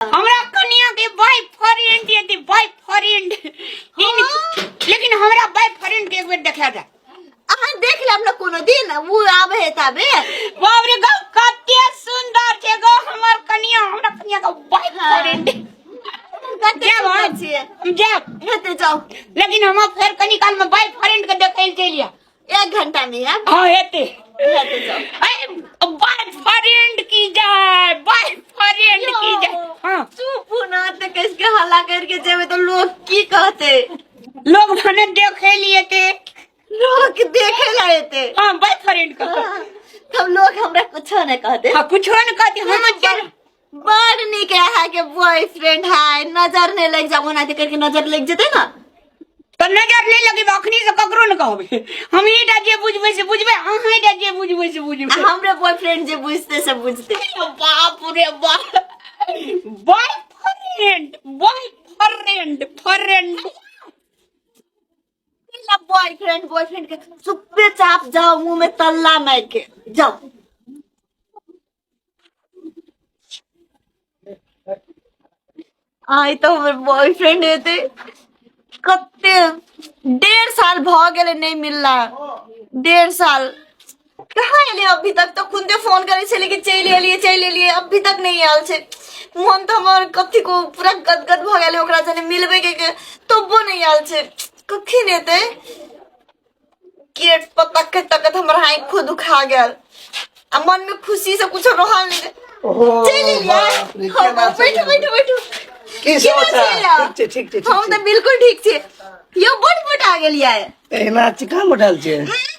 हमरा कनिया के बॉयफ्रेंड ये थी बॉयफ्रेंड लेकिन हमरा बॉयफ्रेंड के एक बेर देखा था अहाँ देख ले हमरा कोनो दिन वो आवे है तबे बाप रे गौ कते सुंदर छे गो हमर कनिया हमरा कनिया का बॉयफ्रेंड हेते जाओ लेकिन हम फिर कनी काल में बॉयफ्रेंड के देखै चलिया 1 घंटा में है हां हेते जाओ बॉयफ्रेंड की जाए बॉयफ्रेंड की जाए हां चुप ना तो किसके हल्ला करके जेबे तो लोग की कहते लोग मने देखे लिए थे लोग देखे लाए थे हां बॉयफ्रेंड का तब लोग हमरा कुछ न कहते हां कुछ न कहते हम चल बड़ निक है के बॉयफ्रेंड है नजर नहीं लग जाबो ना करके नजर लग जते ना तो नजर नहीं लगे अखनी से ककरो न कहबे हम एटा जे बुझबे से बुझबे अहाँ एटा जे बुझबे से बुझबे हमरे बॉयफ्रेंड जे बुझते से बुझते बाप रे बाप बॉयफ्रेंड फ्रेंड बॉयफ्रेंड के चुप्पे चाप जाओ मुंह में तल्ला मार के जाओ आई तो हमर बॉयफ्रेंड हेते कते 1.5 साल भ गेले नहीं मिलला 1.5 साल कहाँ एले अभी तक तो खुदे फोन करे छले कि चल एलिए अभी तक नहीं आल छे मन तो हमर कथी को पूरा गदगद भ गेले ओकरा जने मिलबे के तबो नहीं आल छे कखी नेते केट पतक के तकत हमर हाई खुद दुखा गेल आ मन में खुशी से कुछ रहल नहीं चल एलिए बैठो की समाचार ठीक छे हम तो बिल्कुल ठीक छे यो बड़ मोटा गेलिया एना चिका मोटाल छे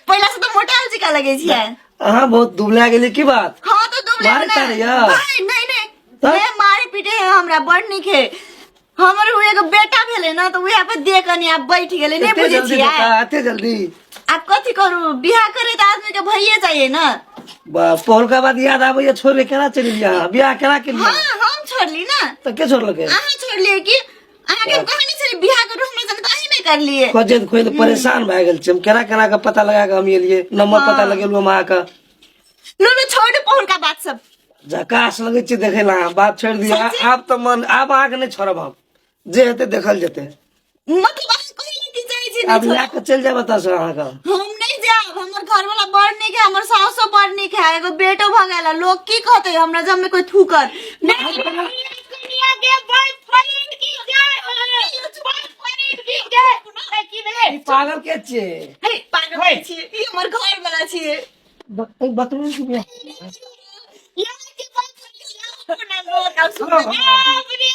पहला से तो मोटाल चिका लगे छिए अहाँ बहुत दुबला गेली की बात हां तो दुबला मारे तारिया नहीं ये मारे पीटे है हमरा बड़ निक है हमर हुए के बेटा भेले ना तो उहे पे देखनी आप बैठ गेले नहीं बुझे छिए आते जल्दी आप कथि करू बियाह करे त आदमी के भइए चाहिए ना पहल का बात याद आवे छोड़ के केना चली जा बियाह केना के हां हम छोड़ली ना तो के छोड़ लगे अहाँ छोड़ लिए कि अहाँ के कहानी से बियाह करू हमरा जन काहे नहीं कर लिए खोजे खोज परेशान भ गेल छी हम केना के पता लगा के हम एलिए नंबर पता लगेलु हम आका लो छोड़ पहल का बात सब झकास लगे छी देखेला बात छोड़ दिया आप तो मन आप आके नहीं छोड़ब हम जे हेते देखल जेते मतलब आप कहि की जाय छी अब लाके चल जा बता सो आका हम नहीं जाब हमर घर वाला बड़ निक है हमर सासो बड़ निक है एगो बेटो भ गेला लोग की कहते हमरा जब में कोई थूकर कनिया के बॉयफ्रेंड की जाए बॉयफ्रेंड की जाए की भेले पागल के छे हे पागल छी ई हमर घर वाला छी बतरू की बियाह यार के बॉयफ्रेंड ना लोग अब सुन बाप रे